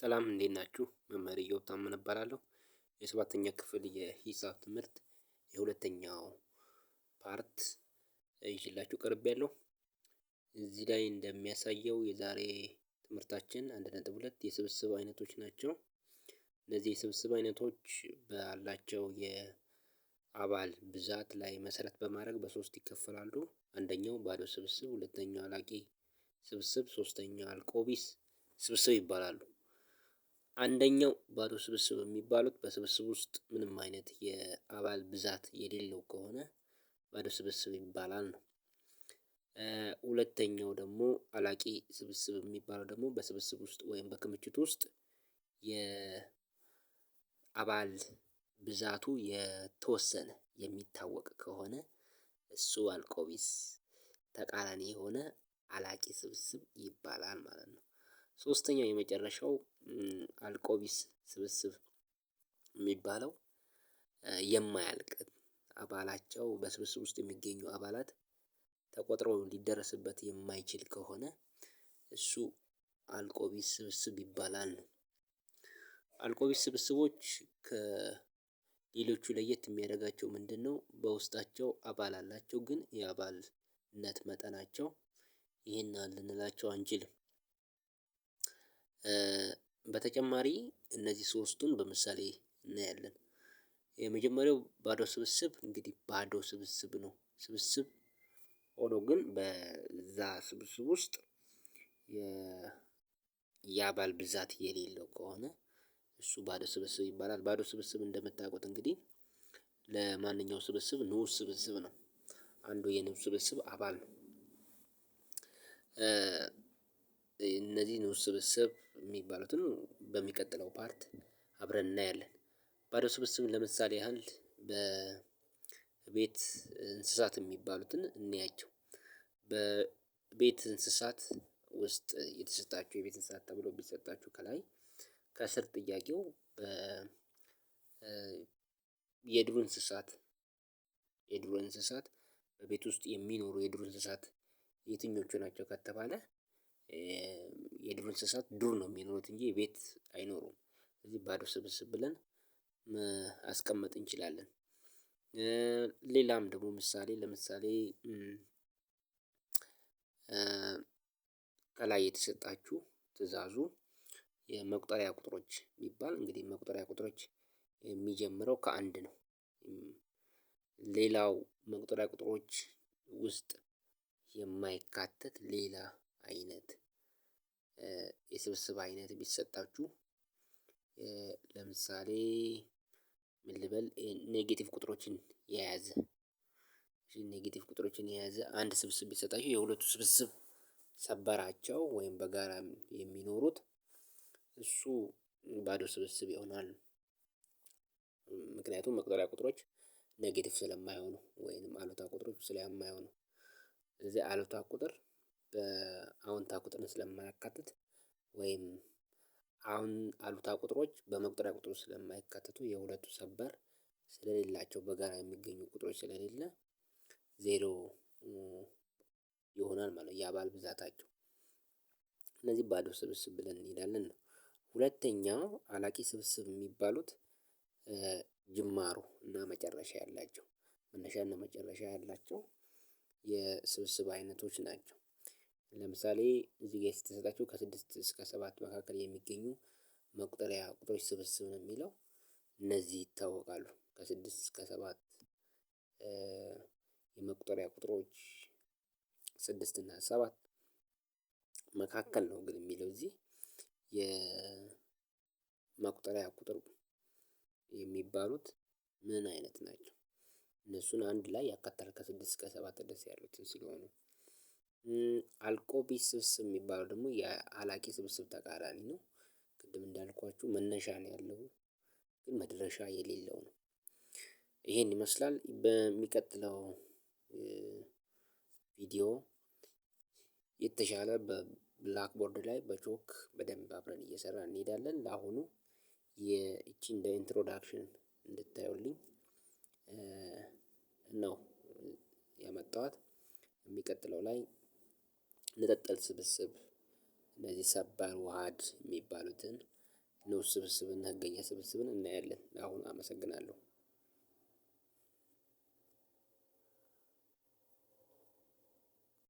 ሰላም እንዴት ናችሁ? መምህር ኢዮብ ታመነ እባላለሁ። የሰባተኛ ክፍል የሂሳብ ትምህርት የሁለተኛው ፓርት ይዤላችሁ ቀርቤያለሁ። እዚህ ላይ እንደሚያሳየው የዛሬ ትምህርታችን 1.2 የስብስብ አይነቶች ናቸው። እነዚህ የስብስብ አይነቶች ባላቸው የአባል ብዛት ላይ መሰረት በማድረግ በሶስት ይከፈላሉ። አንደኛው ባዶ ስብስብ፣ ሁለተኛው አላቂ ስብስብ፣ ሶስተኛው አልቆቢስ ስብስብ ይባላሉ። አንደኛው ባዶ ስብስብ የሚባሉት በስብስብ ውስጥ ምንም አይነት የአባል ብዛት የሌለው ከሆነ ባዶ ስብስብ ይባላል ነው። ሁለተኛው ደግሞ አላቂ ስብስብ የሚባለው ደግሞ በስብስብ ውስጥ ወይም በክምችት ውስጥ የአባል ብዛቱ የተወሰነ የሚታወቅ ከሆነ እሱ አልቆቢስ ተቃራኒ የሆነ አላቂ ስብስብ ይባላል ማለት ነው። ሶስተኛው የመጨረሻው አልቆቢስ ስብስብ የሚባለው የማያልቅ አባላቸው በስብስብ ውስጥ የሚገኙ አባላት ተቆጥረው ሊደረስበት የማይችል ከሆነ እሱ አልቆቢስ ስብስብ ይባላል ነው። አልቆቢስ ስብስቦች ከሌሎቹ ለየት የሚያደርጋቸው ምንድነው? በውስጣቸው አባል አላቸው ግን የአባልነት መጠናቸው ይሄን ያህል ልንላቸው አንችልም። በተጨማሪ እነዚህ ሶስቱን በምሳሌ እናያለን። የመጀመሪያው ባዶ ስብስብ እንግዲህ ባዶ ስብስብ ነው። ስብስብ ሆኖ ግን በዛ ስብስብ ውስጥ የአባል ብዛት የሌለው ከሆነ እሱ ባዶ ስብስብ ይባላል። ባዶ ስብስብ እንደምታውቁት እንግዲህ ለማንኛውም ስብስብ ንዑስ ስብስብ ነው። አንዱ የንዑስ ስብስብ አባል ነው። እነዚህ ንዑስ ስብስብ የሚባሉትን በሚቀጥለው ፓርት አብረን እናያለን። ባዶ ስብስብ ለምሳሌ ያህል በቤት እንስሳት የሚባሉትን እንያቸው። በቤት እንስሳት ውስጥ የተሰጣችሁ የቤት እንስሳት ተብሎ ቢሰጣችሁ ከላይ ከስር ጥያቄው የዱር እንስሳት በቤት ውስጥ የሚኖሩ የዱር እንስሳት የትኞቹ ናቸው ከተባለ የዱር እንስሳት ዱር ነው የሚኖሩት እንጂ ቤት አይኖሩም። ስለዚህ ባዶ ስብስብ ብለን ማስቀመጥ እንችላለን። ሌላም ደግሞ ምሳሌ ለምሳሌ ከላይ የተሰጣችሁ ትዕዛዙ የመቁጠሪያ ቁጥሮች ቢባል እንግዲህ መቁጠሪያ ቁጥሮች የሚጀምረው ከአንድ ነው። ሌላው መቁጠሪያ ቁጥሮች ውስጥ የማይካተት ሌላ አይነት የስብስብ አይነት ቢሰጣችሁ ለምሳሌ ምን ልበል ኔጌቲቭ ቁጥሮችን የያዘ ኔጌቲቭ ቁጥሮችን የያዘ አንድ ስብስብ ቢሰጣችሁ የሁለቱ ስብስብ ሰበራቸው ወይም በጋራ የሚኖሩት እሱ ባዶ ስብስብ ይሆናል። ምክንያቱም መቁጠሪያ ቁጥሮች ኔጌቲቭ ስለማይሆኑ ወይንም አሉታ ቁጥሮች ስለማይሆኑ ስለዚህ አሉታ ቁጥር በአዎንታ ቁጥርን ስለማያካትት ወይም አሁን አሉታ ቁጥሮች በመቁጠሪያ ቁጥር ስለማይካተቱ የሁለቱ ሰበር ስለሌላቸው በጋራ የሚገኙ ቁጥሮች ስለሌለ ዜሮ ይሆናል ማለት ነው የአባል ብዛታቸው። እነዚህ ባዶ ስብስብ ብለን እንሄዳለን ነው። ሁለተኛው አላቂ ስብስብ የሚባሉት ጅማሮ እና መጨረሻ ያላቸው መነሻና መጨረሻ ያላቸው የስብስብ አይነቶች ናቸው። ለምሳሌ እዚህ ጋር የተሰጣችሁ ከስድስት እስከ ሰባት መካከል የሚገኙ መቁጠሪያ ቁጥሮች ስብስብ ነው የሚለው እነዚህ ይታወቃሉ። ከስድስት እስከ ሰባት የመቁጠሪያ ቁጥሮች ስድስት እና ሰባት መካከል ነው ግን የሚለው እዚህ የመቁጠሪያ ቁጥር የሚባሉት ምን አይነት ናቸው? እነሱን አንድ ላይ ያካተተ ከስድስት እስከ ሰባት ድረስ ያሉትን ስለሆኑ አልቆቢስ ስብስብ የሚባለው ደግሞ የአላቂ ስብስብ ተቃራኒ ነው። ቅድም እንዳልኳችሁ መነሻ ነው ያለው ግን መድረሻ የሌለው ነው። ይሄን ይመስላል በሚቀጥለው ቪዲዮ የተሻለ በብላክ ቦርድ ላይ በቾክ በደንብ አብረን እየሰራን እንሄዳለን። ለአሁኑ ይቺ እንደ ኢንትሮዳክሽን እንድታዩልኝ ነው ያመጣኋት። የሚቀጥለው ላይ ንጥልጥል ስብስብ እነዚህ ሰበር ውሃድ የሚባሉትን ንዑስ ስብስብና ህገኛ ስብስብን እናያለን። አሁን አመሰግናለሁ።